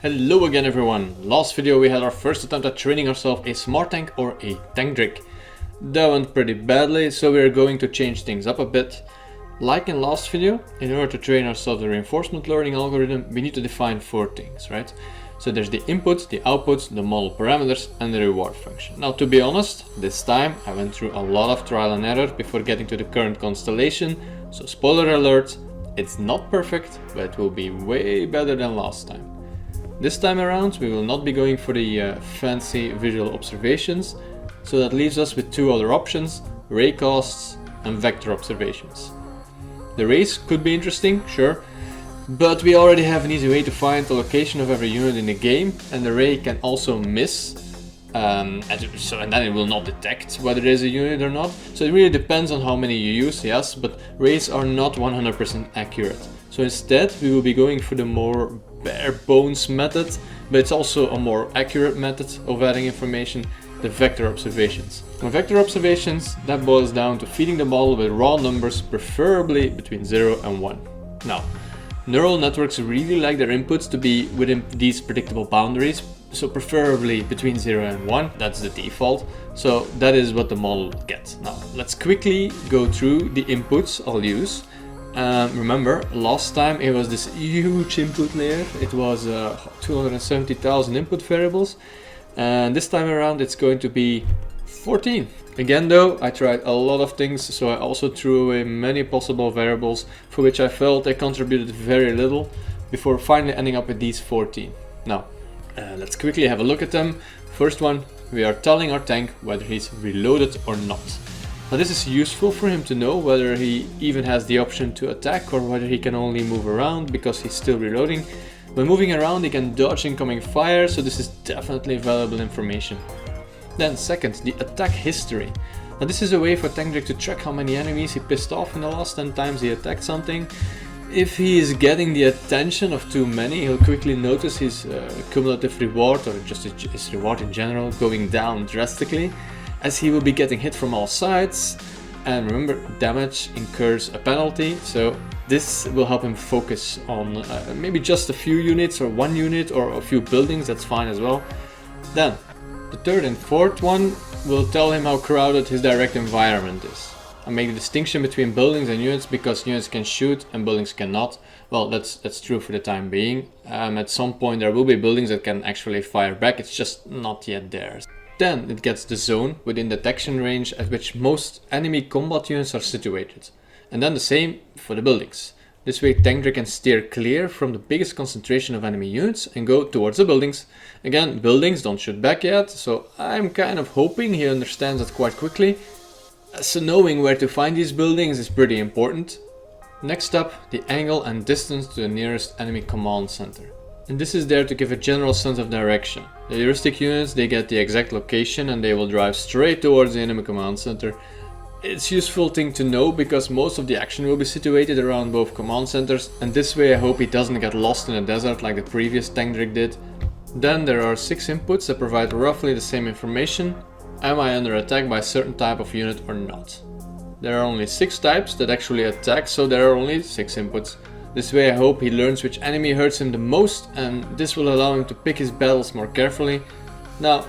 Hello again everyone. Last video we had our first attempt at training ourselves a smart tank or a tank drake. That went pretty badly, so we're going to change things up a bit. Like in last video, in order to train ourselves the reinforcement learning algorithm, we need to define 4 things, right? So there's the input, the output, the model parameters and the reward function. Now to be honest, this time I went through a lot of trial and error before getting to the current constellation, so spoiler alert, it's not perfect, but it will be way better than last time. This time around we will not be going for the fancy visual observations, so that leaves us with 2 other options, ray casts and vector observations. The rays could be interesting, sure, but we already have an easy way to find the location of every unit in the game, and the ray can also miss, and then it will not detect whether there is a unit or not, so it really depends on how many you use, yes, but rays are not 100% accurate. So instead we will be going for the more bare bones method, but it's also a more accurate method of adding information, the vector observations. With vector observations, that boils down to feeding the model with raw numbers, preferably between 0 and 1. Now, neural networks really like their inputs to be within these predictable boundaries, so preferably between 0 and 1, that's the default, so that is what the model will get. Now, let's quickly go through the inputs I'll use. Remember, last time it was this huge input layer, it was 270,000 input variables, and this time around it's going to be 14. Again though, I tried a lot of things, so I also threw away many possible variables for which I felt they contributed very little before finally ending up with these 14. Now, let's quickly have a look at them. First one, we are telling our tank whether he's reloaded or not. Now this is useful for him to know whether he even has the option to attack or whether he can only move around because he's still reloading. When moving around he can dodge incoming fire, so this is definitely valuable information. Then second, the attack history. Now this is a way for Tank Drake to track how many enemies he pissed off in the last 10 times he attacked something. If he is getting the attention of too many, he'll quickly notice his cumulative reward, or just his reward in general, going down drastically, as he will be getting hit from all sides. And remember, damage incurs a penalty, so this will help him focus on maybe just a few units or 1 unit or a few buildings, that's fine as well. Then the third and fourth one will tell him how crowded his direct environment is and make the distinction between buildings and units, because units can shoot and buildings cannot. Well, that's true for the time being. At some point there will be buildings that can actually fire back, it's just not yet there. Then it gets the zone within detection range at which most enemy combat units are situated. And then the same for the buildings. This way Tank Drake can steer clear from the biggest concentration of enemy units and go towards the buildings. Again, buildings don't shoot back yet, so I'm kind of hoping he understands that quite quickly. So knowing where to find these buildings is pretty important. Next up, the angle and distance to the nearest enemy command center. And this is there to give a general sense of direction. The heuristic units, they get the exact location and they will drive straight towards the enemy command center. It's a useful thing to know because most of the action will be situated around both command centers, and this way I hope he doesn't get lost in a desert like the previous Tank Drake did. Then there are 6 inputs that provide roughly the same information. Am I under attack by a certain type of unit or not? There are only 6 types that actually attack, so there are only 6 inputs. This way I hope he learns which enemy hurts him the most, and this will allow him to pick his battles more carefully. Now,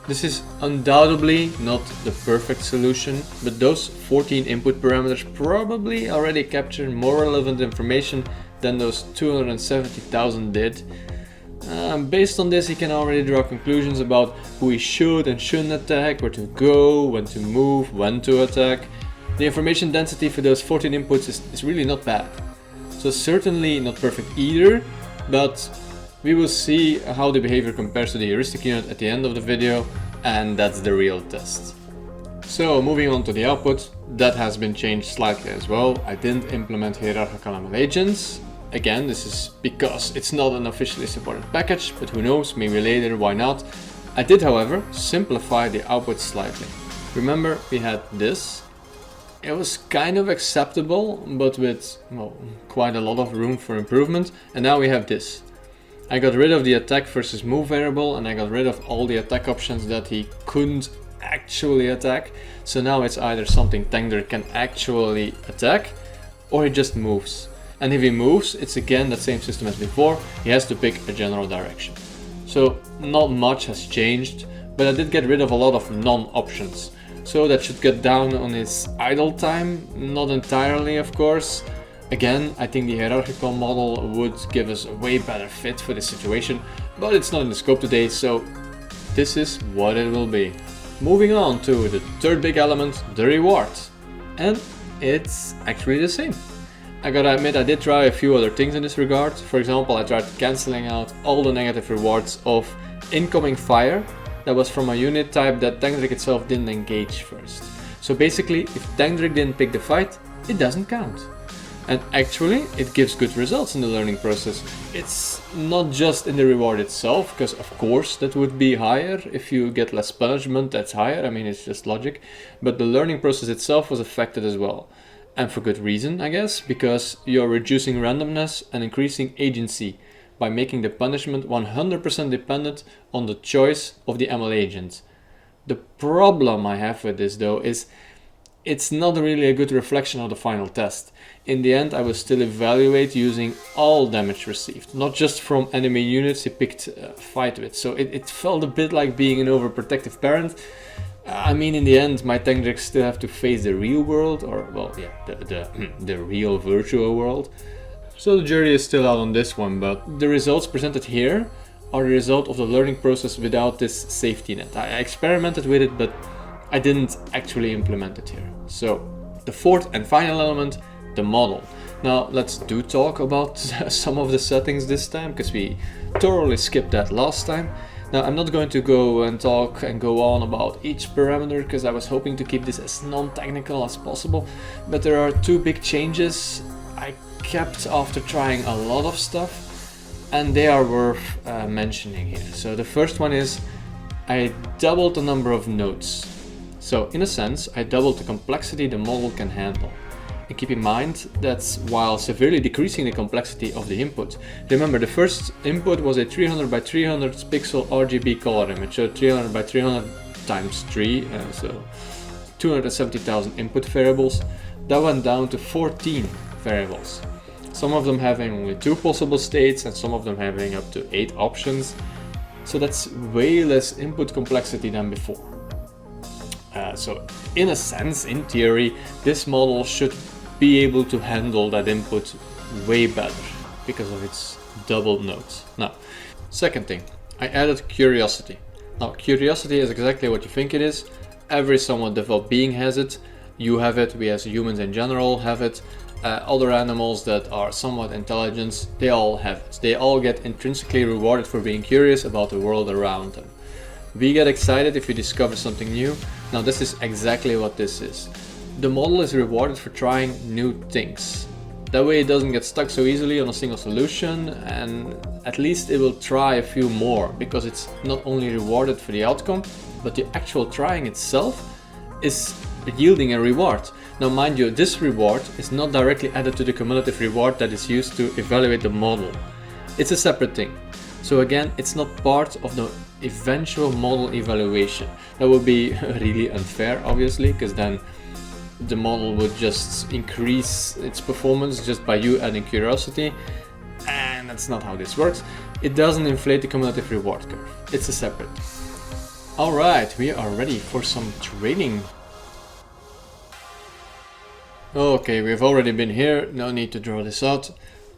this is undoubtedly not the perfect solution, but those 14 input parameters probably already capture more relevant information than those 270,000 did. Based on this he can already draw conclusions about who he should and shouldn't attack, where to go, when to move, when to attack. The information density for those 14 inputs is really not bad. So certainly not perfect either, but we will see how the behavior compares to the heuristic unit at the end of the video, and that's the real test. So moving on to the output, that has been changed slightly as well. I didn't implement hierarchical ML agents. Again, this is because it's not an officially supported package, but who knows, maybe later, why not. I did, however, simplify the output slightly. Remember, we had this. It was kind of acceptable, but with, well, quite a lot of room for improvement. And now we have this. I got rid of the attack versus move variable, and I got rid of all the attack options that he couldn't actually attack. So now it's either something Tank Drake can actually attack, or he just moves. and if he moves, it's again the same system as before. He has to pick a general direction. So not much has changed, but I did get rid of a lot of non-options. So that should cut down on his idle time, not entirely of course. Again, I think the hierarchical model would give us a way better fit for this situation, but it's not in the scope today, so this is what it will be. Moving on to the third big element, the reward. And it's actually the same. I gotta admit, I did try a few other things in this regard. For example, I tried cancelling out all the negative rewards of incoming fire that was from a unit type that Tankdrick itself didn't engage first. So basically, if Tankdrick didn't pick the fight, it doesn't count. And actually, it gives good results in the learning process. It's not just in the reward itself, because of course that would be higher. If you get less punishment, that's higher. I mean, it's just logic. But the learning process itself was affected as well. And for good reason, I guess, because you're reducing randomness and increasing agency by making the punishment 100% dependent on the choice of the ML agent. The problem I have with this though is it's not really a good reflection of the final test. In the end, I will still evaluate using all damage received, not just from enemy units he picked a fight with. So it felt a bit like being an overprotective parent. I mean, in the end, my Tankdricks still have to face the real world, or well, yeah, the real virtual world. So the jury is still out on this one, but the results presented here are the result of the learning process without this safety net. I experimented with it, but I didn't actually implement it here. So the fourth and final element, the model. Now let's talk about some of the settings this time, because we thoroughly skipped that last time. Now I'm not going to go and talk and go on about each parameter, because I was hoping to keep this as non-technical as possible, but there are two big changes I kept after trying a lot of stuff, and they are worth mentioning here. So the first one is I doubled the number of nodes. So in a sense, I doubled the complexity the model can handle. And keep in mind that's while severely decreasing the complexity of the input. Remember, the first input was a 300 by 300 pixel RGB color image, so 300 by 300 times 3, so 270,000 input variables. That went down to 14 variables. Some of them having only 2 possible states and some of them having up to 8 options. So that's way less input complexity than before. So in a sense, in theory, this model should be able to handle that input way better because of its double nodes. Now, second thing, I added curiosity. Now, curiosity is exactly what you think it is. Every somewhat developed being has it. You have it, we as humans in general have it. Other animals that are somewhat intelligent, they all have it. They all get intrinsically rewarded for being curious about the world around them. We get excited if we discover something new. Now this is exactly what this is. The model is rewarded for trying new things. That way it doesn't get stuck so easily on a single solution, and at least it will try a few more, because it's not only rewarded for the outcome, but the actual trying itself is yielding a reward. Now mind you, this reward is not directly added to the cumulative reward that is used to evaluate the model. It's a separate thing. So again, it's not part of the eventual model evaluation. That would be really unfair, obviously, because then the model would just increase its performance just by you adding curiosity, and that's not how this works. It doesn't inflate the cumulative reward curve. It's a separate. Alright, we are ready for some training. Okay, we've already been here, no need to draw this out.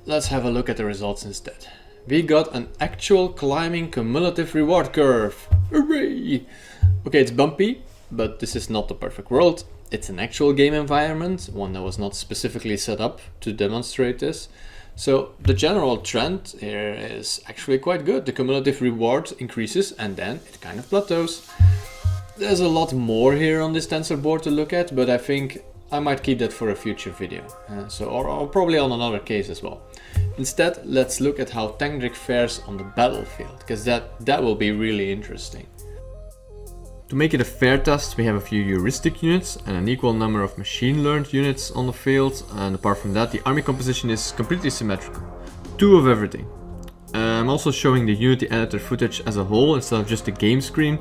Let's have a look at the results instead. We got an actual climbing cumulative reward curve. Hooray! Okay, it's bumpy, but this is not the perfect world. It's an actual game environment, one that was not specifically set up to demonstrate this. So the general trend here is actually quite good. The cumulative reward increases and then it kind of plateaus. There's a lot more here on this tensor board to look at, but I think I might keep that for a future video, or probably on another case as well. Instead, let's look at how Tankdrick fares on the battlefield, because that will be really interesting. To make it a fair test, we have a few heuristic units and an equal number of machine-learned units on the field, and apart from that, the army composition is completely symmetrical. 2 of everything. I'm also showing the Unity editor footage as a whole instead of just the game screen.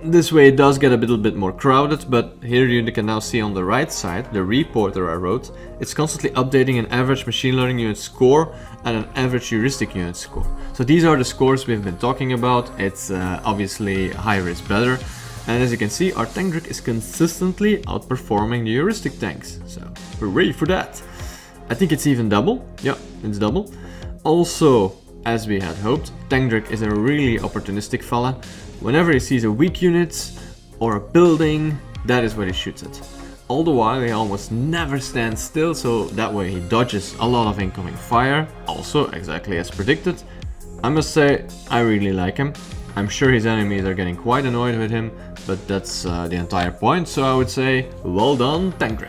This way it does get a little bit more crowded, but here you can now see on the right side, the reporter I wrote, it's constantly updating an average machine learning unit score and an average heuristic unit score. So these are the scores we've been talking about. It's obviously higher is better. And as you can see, our tank is consistently outperforming the heuristic tanks. So hooray for that. I think it's even double. Yeah, it's double. Also, as we had hoped, Tank is a really opportunistic fella. Whenever he sees a weak unit or a building, that is what he shoots at. All the while he almost never stands still, so that way he dodges a lot of incoming fire, also exactly as predicted. I must say, I really like him. I'm sure his enemies are getting quite annoyed with him, but that's the entire point, so I would say, well done, Tank.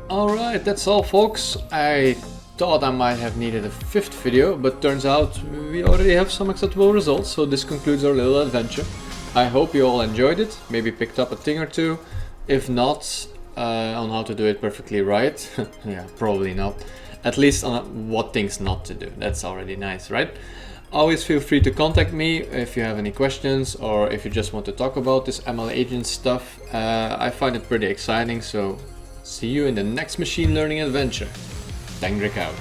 Alright, that's all folks. I thought I might have needed a 5th video, but turns out we already have some acceptable results, so this concludes our little adventure. I hope you all enjoyed it, maybe picked up a thing or two. If not, on how to do it perfectly right, yeah, probably not. At least on what things not to do, that's already nice, right? Always feel free to contact me if you have any questions or if you just want to talk about this ML agent stuff. I find it pretty exciting, so see you in the next machine learning adventure. Tank out.